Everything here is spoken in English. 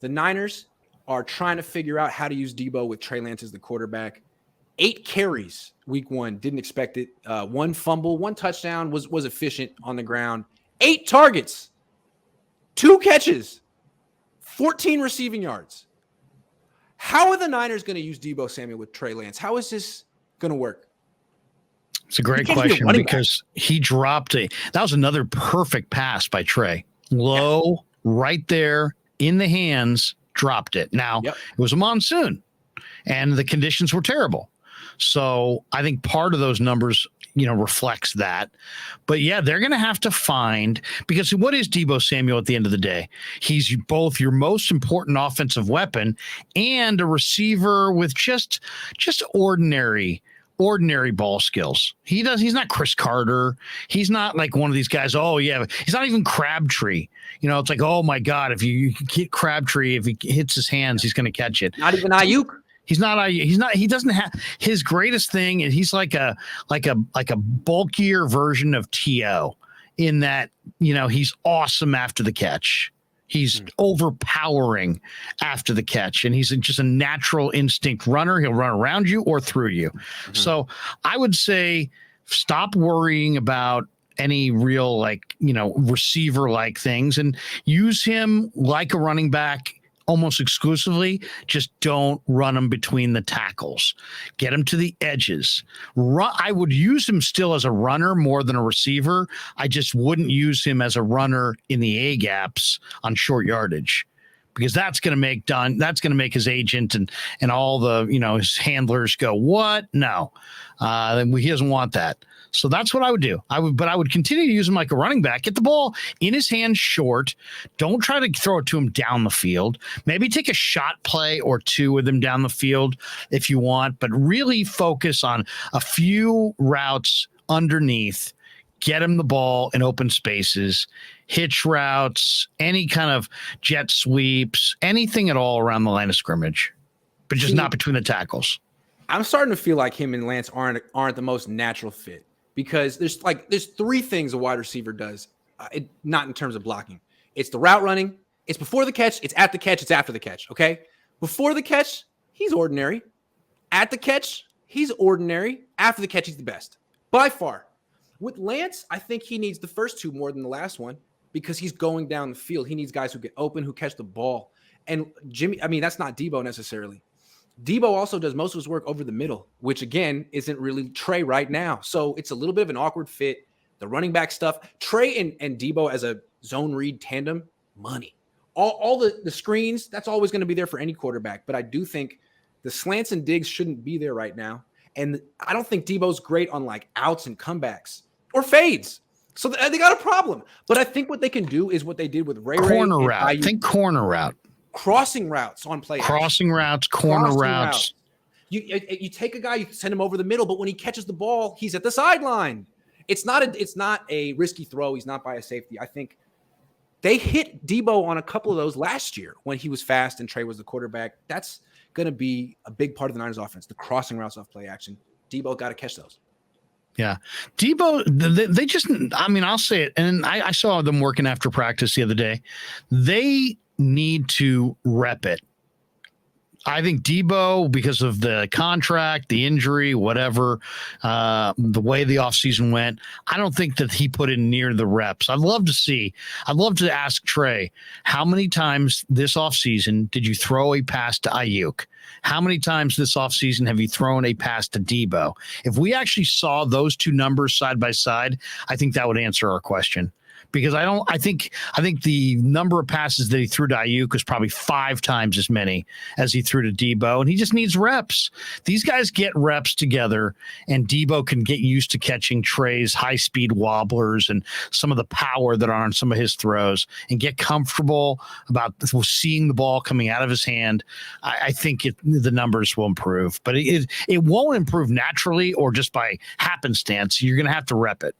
The Niners are trying to figure out how to use Deebo with Trey Lance as the quarterback. 8 carries week 1. Didn't expect it. 1 fumble, 1 touchdown, was efficient on the ground. 8 targets, 2 catches, 14 receiving yards. How are the Niners going to use Deebo Samuel with Trey Lance? How is this going to work? It's a great question because he dropped that was another perfect pass by Trey. Low, right there in the hands, dropped it. Now, it was a monsoon and the conditions were terrible. So I think part of those numbers, reflects that. But yeah, they're going to have to find, because what is Deebo Samuel at the end of the day? He's both your most important offensive weapon and a receiver with just ordinary ball skills. He's not Chris Carter. He's not like one of these guys. Oh yeah. He's not even Crabtree. It's like, oh my God, if you hit Crabtree, if he hits his hands, he's going to catch it. Not even Ayuk. He doesn't have his greatest thing. And he's like a bulkier version of T.O. in that, he's awesome after the catch. He's overpowering after the catch, and he's just a natural instinct runner. He'll run around you or through you. Mm-hmm. So I would say stop worrying about any real receiver-like things and use him like a running back almost exclusively. Just don't run him between the tackles. Get him to the edges. I would use him still as a runner more than a receiver. I just wouldn't use him as a runner in the A gaps on short yardage, because that's going to make his agent and all the, his handlers go, what? No, he doesn't want that. So that's what I would do. I would continue to use him like a running back. Get the ball in his hands short. Don't try to throw it to him down the field. Maybe take a shot play or 2 with him down the field if you want, but really focus on a few routes underneath. Get him the ball in open spaces, hitch routes, any kind of jet sweeps, anything at all around the line of scrimmage, but just not between the tackles. I'm starting to feel like him and Lance aren't the most natural fit. Because there's 3 things a wide receiver does, not in terms of blocking. It's the route running, it's before the catch, it's at the catch, it's after the catch, okay? Before the catch, he's ordinary. At the catch, he's ordinary. After the catch, he's the best, by far. With Lance, I think he needs the first 2 more than the last one because he's going down the field. He needs guys who get open, who catch the ball. And that's not Deebo necessarily. Deebo also does most of his work over the middle, which, again, isn't really Trey right now. So it's a little bit of an awkward fit. The running back stuff, Trey and Deebo as a zone read tandem, money. All the screens, that's always going to be there for any quarterback. But I do think the slants and digs shouldn't be there right now. And I don't think Deebo's great on outs and comebacks or fades. So they got a problem. But I think what they can do is what they did with Ray. Corner route. Think corner route. Crossing routes on play. Crossing routes, corner routes. You take a guy, you send him over the middle, but when he catches the ball, he's at the sideline. It's not a risky throw. He's not by a safety. I think they hit Deebo on a couple of those last year when he was fast and Trey was the quarterback. That's going to be a big part of the Niners offense, the crossing routes off play action. Deebo got to catch those. Yeah. Deebo, they just, I'll say it. And I saw them working after practice the other day. They need to rep it. I think Deebo, because of the contract, the injury, whatever, the way the offseason went, I don't think that he put in near the reps. I'd love to ask Trey, how many times this offseason did you throw a pass to Ayuk? How many times this offseason have you thrown a pass to Deebo? If we actually saw those 2 numbers side by side, I think that would answer our question. Because I think the number of passes that he threw to Ayuk was probably 5 times as many as he threw to Deebo, and he just needs reps. These guys get reps together, and Deebo can get used to catching Trey's high-speed wobblers and some of the power that are on some of his throws, and get comfortable about seeing the ball coming out of his hand. I think the numbers will improve, but it won't improve naturally or just by happenstance. You're going to have to rep it.